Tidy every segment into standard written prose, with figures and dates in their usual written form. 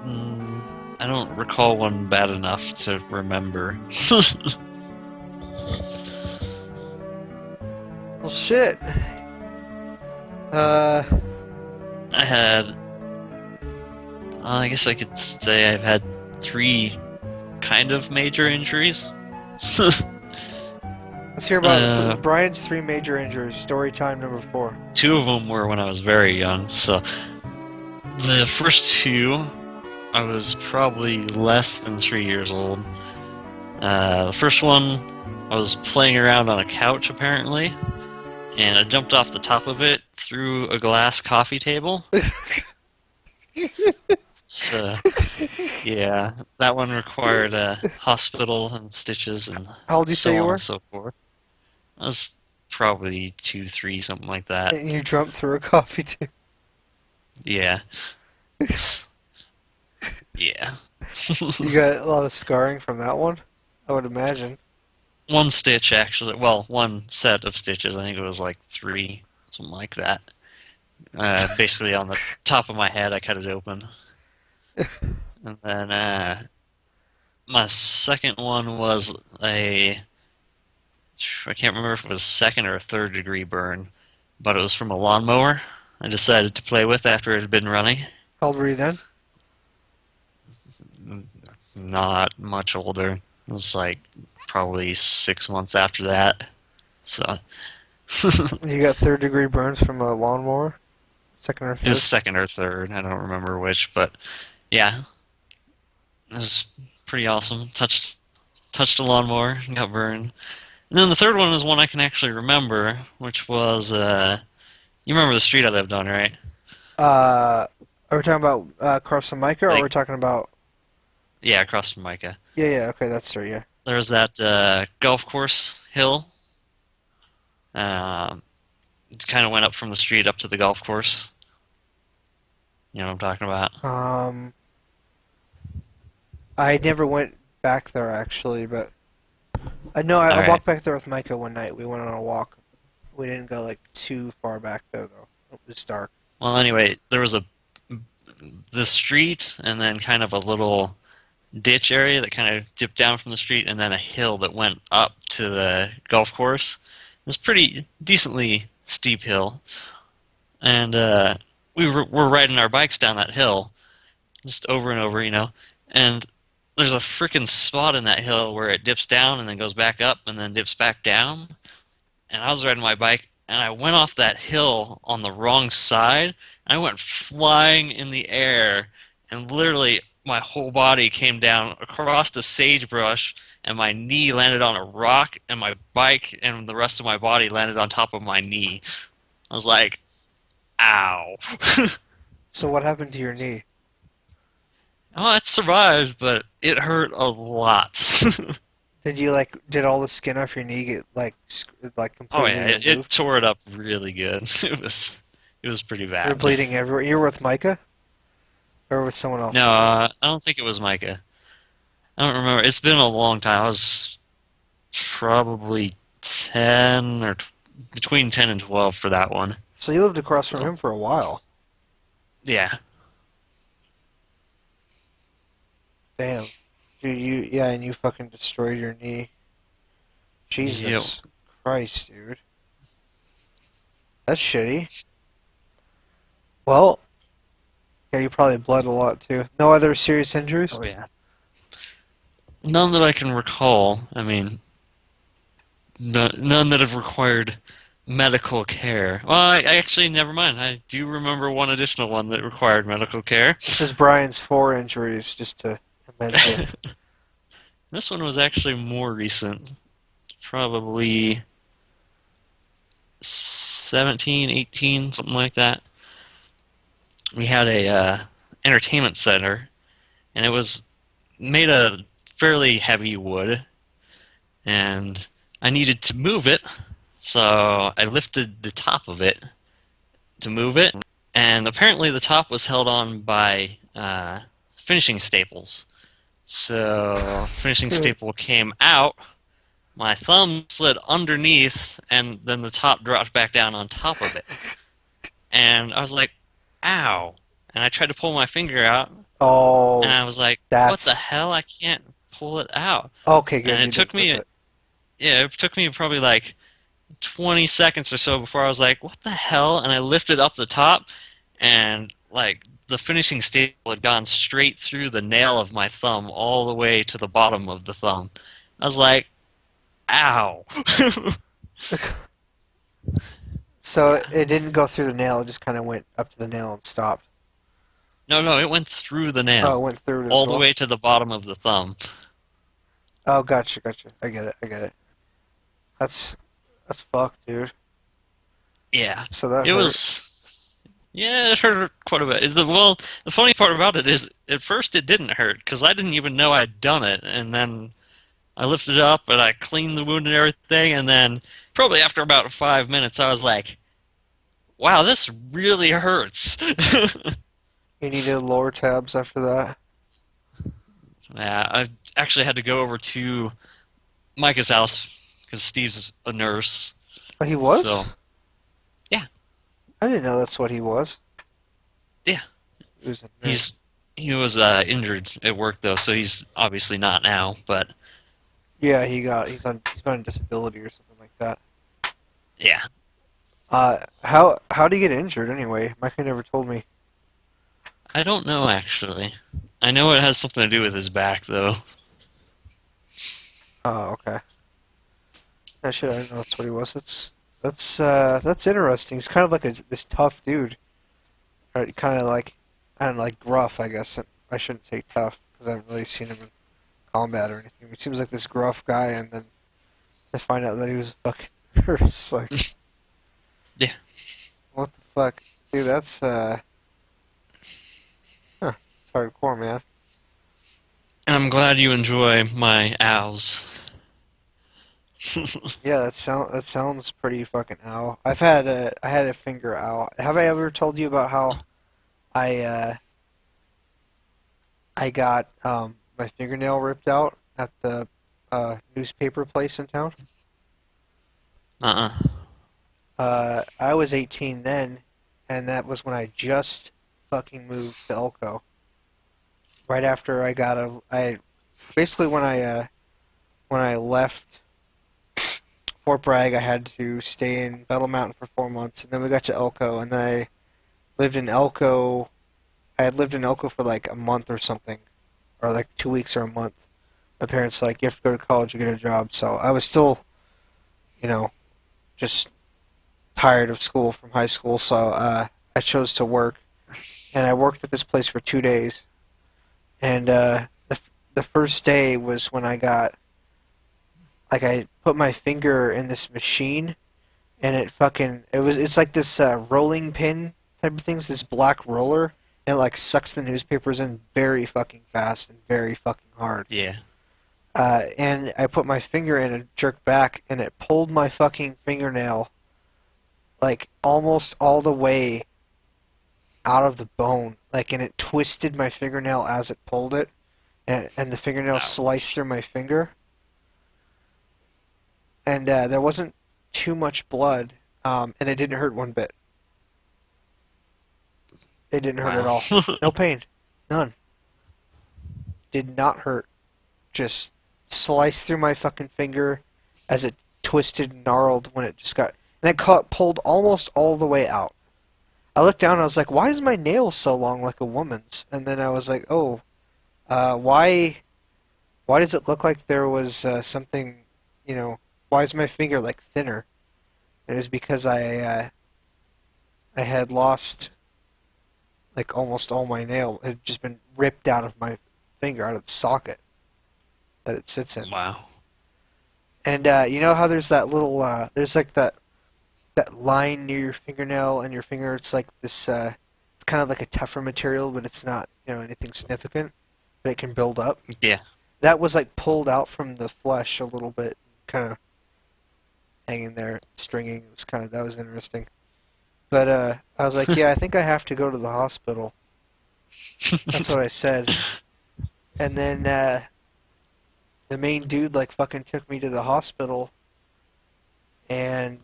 I don't recall one bad enough to remember. Well, shit. Uh, I had, I guess I could say I've had three kind of major injuries. let's hear about uh, Brian's three major injuries. Story time number four. Two of them were when I was very young. So the first two, I was probably less than 3 years old. The first one, I was playing around on a couch apparently, and I jumped off the top of it through a glass coffee table. So yeah, that one required a hospital and stitches and How old do you say so you on and were? so forth. I was probably 2, 3, something like that. And you jumped through a coffee table. Yeah. Yeah. You got a lot of scarring from that one, I would imagine. One stitch, actually. Well, one set of stitches. I think it was like three, something like that. Basically, on the top of my head, I cut it open. And then my second one was I can't remember if it was second or a third degree burn, but it was from a lawnmower I decided to play with after it had been running. How old were you then? Not much older. It was like probably 6 months after that. So You got third degree burns from a lawnmower? Second or it was third? second or third. I don't remember which, but yeah, it was pretty awesome. Touched a lawnmower, got burned. And then the third one is one I can actually remember, which was you remember the street I lived on, right? Uh, are we talking about across from Micah, or are we Like talking about? yeah, across from Micah. Yeah, yeah, okay, that's right. Yeah. There was that golf course hill. Um, it kind of went up from the street up to the golf course. You know what I'm talking about? Um, I never went back there actually, but I know I All right. walked back there with Micah one night. We went on a walk. We didn't go like too far back there though. It was dark. Well, anyway, there was a the street and then kind of a little ditch area that kind of dipped down from the street and then a hill that went up to the golf course. It was pretty decently steep hill, and were riding our bikes down that hill just over and over, and there's a freaking spot in that hill where it dips down and then goes back up and then dips back down. And I was riding my bike and I went off that hill on the wrong side. I went flying in the air and literally my whole body came down across the sagebrush and my knee landed on a rock and my bike and the rest of my body landed on top of my knee. I was like, ow. So what happened to your knee? Oh, it survived, but it hurt a lot. Did all the skin off your knee get like Oh completely yeah, it removed? tore it up really good. It was pretty You're bad. bleeding everywhere. You were with Micah or with someone else? No, I don't think it was Micah. I don't remember. It's been a long time. I was probably 10 or between 10 and 12 for that one. So you lived across from So, him for a while. yeah. Damn. Dude, you yeah, and you fucking destroyed your knee. Yep. Jesus Christ, dude. That's shitty. Well, yeah, you probably bled a lot too. No other serious injuries? Oh, yeah. None that I can recall. I mean, none that have required medical care. Well, I actually, never mind. I do remember one additional one that required medical care. This is Brian's four injuries, just to mention. This one was actually more recent. Probably 17, 18, something like that. We had a entertainment center, and it was made of fairly heavy wood, and I needed to move it, so I lifted the top of it to move it, and apparently the top was held on by finishing staples. So finishing staple came out, my thumb slid underneath, and then the top dropped back down on top of it. And I was like, ow. And I tried to pull my finger out, and Oh, I was like, "What the that's hell? I can't pull it out." okay. And Good, you didn't rip it. it took me probably like 20 seconds or so before I was like, "What the hell?" And I lifted up the top, and like the finishing staple had gone straight through the nail of my thumb all the way to the bottom of the thumb. I was like, "Ow!" So Yeah. it didn't go through the nail. It just kind of went up to the nail and stopped. No, it went through the Oh, it nail, went through it as all the well. way to the bottom of the thumb. Oh, gotcha. I get it. I get it. That's that's fucked, dude. Yeah. So that It hurt. was, yeah, it hurt quite a bit. Well, the funny part about it is, at first it didn't hurt, because I didn't even know I'd done it, and then I lifted it up and I cleaned the wound and everything, and then probably after about 5 minutes, I was like, wow, this really hurts. You needed lower tabs after that. Yeah, I actually had to go over to Micah's house because Steve's a nurse. Oh, he So, was? yeah, I didn't know that's what he was. yeah. He was a nurse. He's he was injured at work though, so he's obviously not now. But Yeah, he's on disability or something like that. yeah, How did he get injured anyway? Micah never told me. I don't know actually. I know it has something to do with his back though. Oh, okay. I didn't know that's what he was. That's interesting. He's kind of like this tough dude. Right, kind of like I don't know, like gruff, I guess. I shouldn't say tough because I haven't really seen him in combat or anything. He seems like this gruff guy, and then to find out that he was a fucking nurse, like Yeah, what the fuck, dude? Huh, it's hardcore, man. and I'm glad you enjoy my owls. Yeah, that sounds pretty fucking ow. I had a finger ow. Have I ever told you about how I I got my fingernail ripped out at the newspaper place in town? Uh-uh. I was 18 then, and that was when I just fucking moved to Elko. Right after I basically when I left Fort Bragg, I had to stay in Battle Mountain for 4 months, and then we got to Elko, and then I lived in Elko. I had lived in Elko for like a month or something, or like 2 weeks or a month. My parents were like, you have to go to college, you get a job. So I was still, you know, just tired of school from high school, so I chose to work, and I worked at this place for 2 days. And the first day was when I got like I put my finger in this machine, and it's like this rolling pin type of thing. It's this black roller, and it like sucks the newspapers in very fucking fast and very fucking hard. Yeah. And I put my finger in and jerked back, and it pulled my fucking fingernail like almost all the way out of the bone, like, and it twisted my fingernail as it pulled it, and the fingernail sliced Ouch. through my finger, and there wasn't too much blood, and it didn't hurt one bit. It didn't hurt at Wow. all. No pain, none. Did not hurt. Just sliced through my fucking finger as it twisted and gnarled when it just got, and it pulled almost all the way out. I looked down and I was like, why is my nail so long like a woman's? And then I was like, oh, why does it look like there was something, you know, why is my finger like thinner? It was because I had lost like almost all my nail. It had just been ripped out of my finger, out of the socket that it sits in. Wow. And you know how there's that little, there's like that line near your fingernail and your finger. It's like this. It's kind of like a tougher material, but it's not, you know, anything significant. But it can build up. Yeah. That was like pulled out from the flesh a little bit, kind of hanging there, stringing. It was kind of that was interesting. But I was like, yeah, I think I have to go to the hospital. That's what I said. And then the main dude like fucking took me to the hospital, and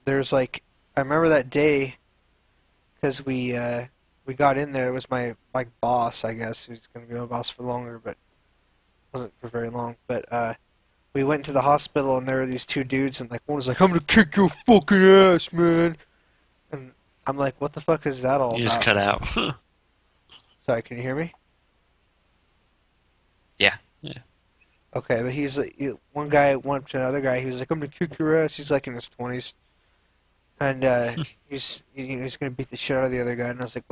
there's like I remember that day because we got in there. It was my like boss, I guess, who's gonna be my boss for longer, but wasn't for very long. But we went to the hospital, and there were these two dudes, and like one was like, "I'm gonna kick your fucking ass, man," and I'm like, "What the fuck is that all You just about?" cut out. Sorry, can you hear me? Yeah. Yeah. Okay, but he's like, one guy went up to another guy. He was like, "I'm gonna kick your ass." He's like in his 20s, and he's gonna beat the shit out of the other guy. And I was like,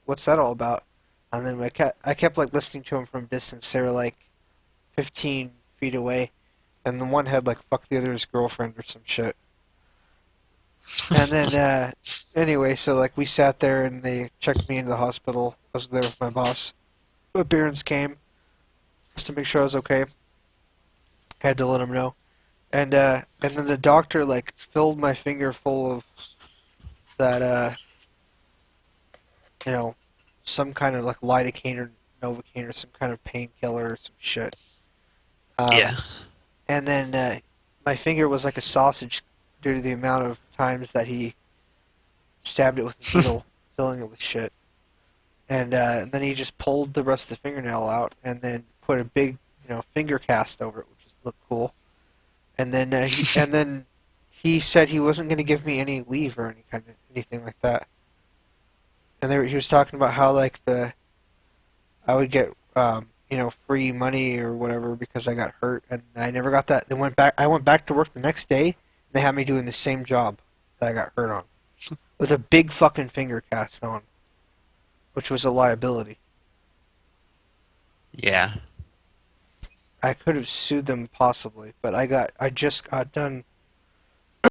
What's that all about?" And then I kept like listening to him from a distance. They were like 15 feet away, and the one had like fucked the other's girlfriend or some shit. And then anyway, so like we sat there and they checked me into the hospital. I was there with my boss. But Barons came just to make sure I was okay. Had to let him know. And then the doctor like filled my finger full of that you know some kind of like lidocaine or novocaine or some kind of painkiller or some shit. Um, Yeah. and then my finger was like a sausage due to the amount of times that he stabbed it with a needle, filling it with shit. And then he just pulled the rest of the fingernail out and then put a big finger cast over it, which just looked cool. And then he said he wasn't going to give me any leave or anything like that. And he was talking about how like the I would get free money or whatever because I got hurt, and I never got that. I went back to work the next day, and they had me doing the same job that I got hurt on, with a big fucking finger cast on, which was a liability. Yeah. I could have sued them possibly, but I just got done